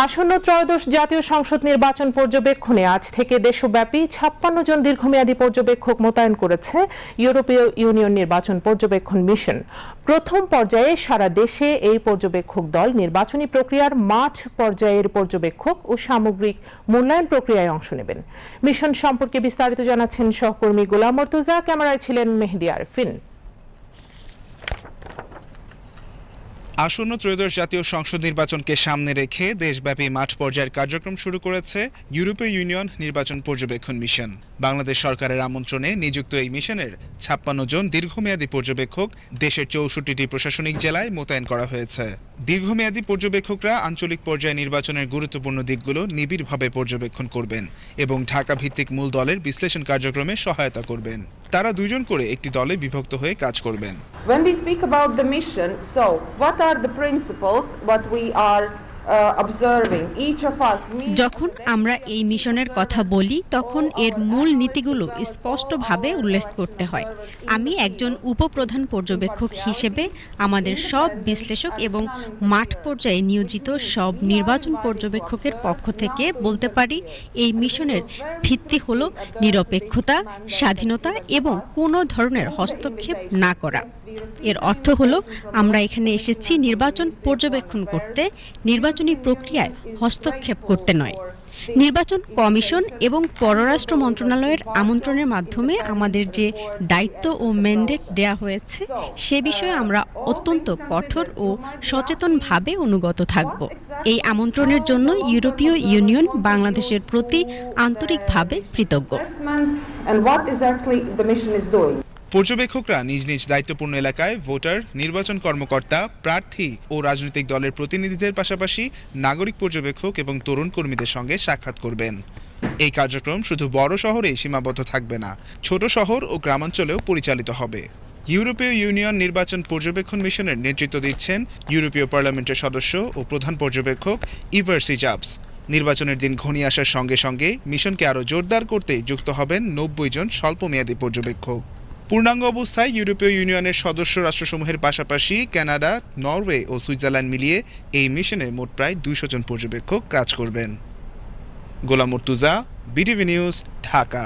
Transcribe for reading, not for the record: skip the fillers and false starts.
আসন্ন ত্রয়োদশ জাতীয় সংসদ নির্বাচন পর্যবেক্ষণে আজ থেকে দেশব্যাপী ৫৬ জন দীর্ঘমেয়াদী পর্যবেক্ষক মোতায়েন করেছে ইউরোপীয় ইউনিয়ন নির্বাচন পর্যবেক্ষণ মিশন। প্রথম পর্যায়ে সারা দেশে এই পর্যবেক্ষক দল নির্বাচনী প্রক্রিয়ার মাঠ পর্যায়ের পর্যবেক্ষক ও সামগ্রিক মূল্যায়ন প্রক্রিয়ায় অংশ নেবেন। মিশন সম্পর্কে বিস্তারিত জানাচ্ছেন সহকর্মী গোলাম মর্তুজা, ক্যামেরায় ছিলেন মেহেদী আরফিন। আসন্ন ত্রয়োদশ জাতীয় সংসদ নির্বাচনকে সামনে রেখে দেশব্যাপী মাঠ পর্যায়ের কার্যক্রম শুরু করেছে ইউরোপীয় ইউনিয়ন নির্বাচন পর্যবেক্ষণ মিশন। বাংলাদেশ সরকারের আমন্ত্রণে নিযুক্ত এই মিশনের ৫৬ জন দীর্ঘমেয়াদী পর্যবেক্ষক দেশের ৬৪টি প্রশাসনিক জেলায় মোতায়েন করা হয়েছে। দীর্ঘমেয়াদী পর্যবেক্ষকরা আঞ্চলিক পর্যায়ে নির্বাচনের গুরুত্বপূর্ণ দিকগুলো নিবিড়ভাবে পর্যবেক্ষণ করবেন এবং ঢাকা ভিত্তিক মূল দলের বিশ্লেষণ কার্যক্রমে সহায়তা করবেন। তারা দুইজন করে একটি দলে বিভক্ত হয়ে কাজ করবেন। When we speak about the mission, so what are the principles what we are observing each of us? যখন আমরা এই মিশনের কথা বলি তখন এর মূল নীতিগুলো স্পষ্টভাবে উল্লেখ করতে হয়। আমি একজন উপপ্রধান পর্যবেক্ষক হিসেবে আমাদের সব বিশ্লেষক এবং মাঠ পর্যায়ে নিয়োজিত সব নির্বাচন পর্যবেক্ষকের পক্ষ থেকে বলতে পারি, এই মিশনের ভিত্তি হলো নিরপেক্ষতা, স্বাধীনতা এবং কোনো ধরনের হস্তক্ষেপ না করা। এর অর্থ হলো আমরা এখানে এসেছি নির্বাচন পর্যবেক্ষণ করতে, নির্বাচনী প্রক্রিয়ায় হস্তক্ষেপ করতে নয়। নির্বাচন কমিশন এবং পররাষ্ট্র মন্ত্রণালয়ের আমন্ত্রণের মাধ্যমে আমাদের যে দায়িত্ব ও ম্যান্ডেট দেয়া হয়েছে সে বিষয়ে আমরা অত্যন্ত কঠোর ও সচেতনভাবে অনুগত থাকব। এই আমন্ত্রণের জন্য ইউরোপীয় ইউনিয়ন বাংলাদেশের প্রতি আন্তরিকভাবে কৃতজ্ঞ। পর্যবেক্ষকরা নিজ নিজ দায়িত্বপূর্ণ এলাকায় ভোটার, নির্বাচন কর্মকর্তা, প্রার্থী ও রাজনৈতিক দলের প্রতিনিধিদের পাশাপাশি নাগরিক পর্যবেক্ষক এবং তরুণ কর্মীদের সঙ্গে সাক্ষাৎ করবেন। এই কার্যক্রম শুধু বড় শহরেই সীমাবদ্ধ থাকবে না, ছোট শহর ও গ্রামাঞ্চলেও পরিচালিত হবে। ইউরোপীয় ইউনিয়ন নির্বাচন পর্যবেক্ষণ মিশনের নেতৃত্ব দিচ্ছেন ইউরোপীয় পার্লামেন্টের সদস্য ও প্রধান পর্যবেক্ষক ইভার সিজাবস। নির্বাচনের দিন ঘনিয়ে আসার সঙ্গে সঙ্গে মিশনকে আরও জোরদার করতে যুক্ত হবেন ৯০ জন স্বল্পমেয়াদী পর্যবেক্ষক। পূর্ণাঙ্গ অবস্থায় ইউরোপীয় ইউনিয়নের সদস্য রাষ্ট্রসমূহের পাশাপাশি কানাডা, নরওয়ে ও সুইজারল্যান্ড মিলিয়ে এই মিশনে মোট প্রায় ২০০ জন পর্যবেক্ষক কাজ করবেন। গোলাম মর্তুজা, বিটিভি নিউজ, ঢাকা।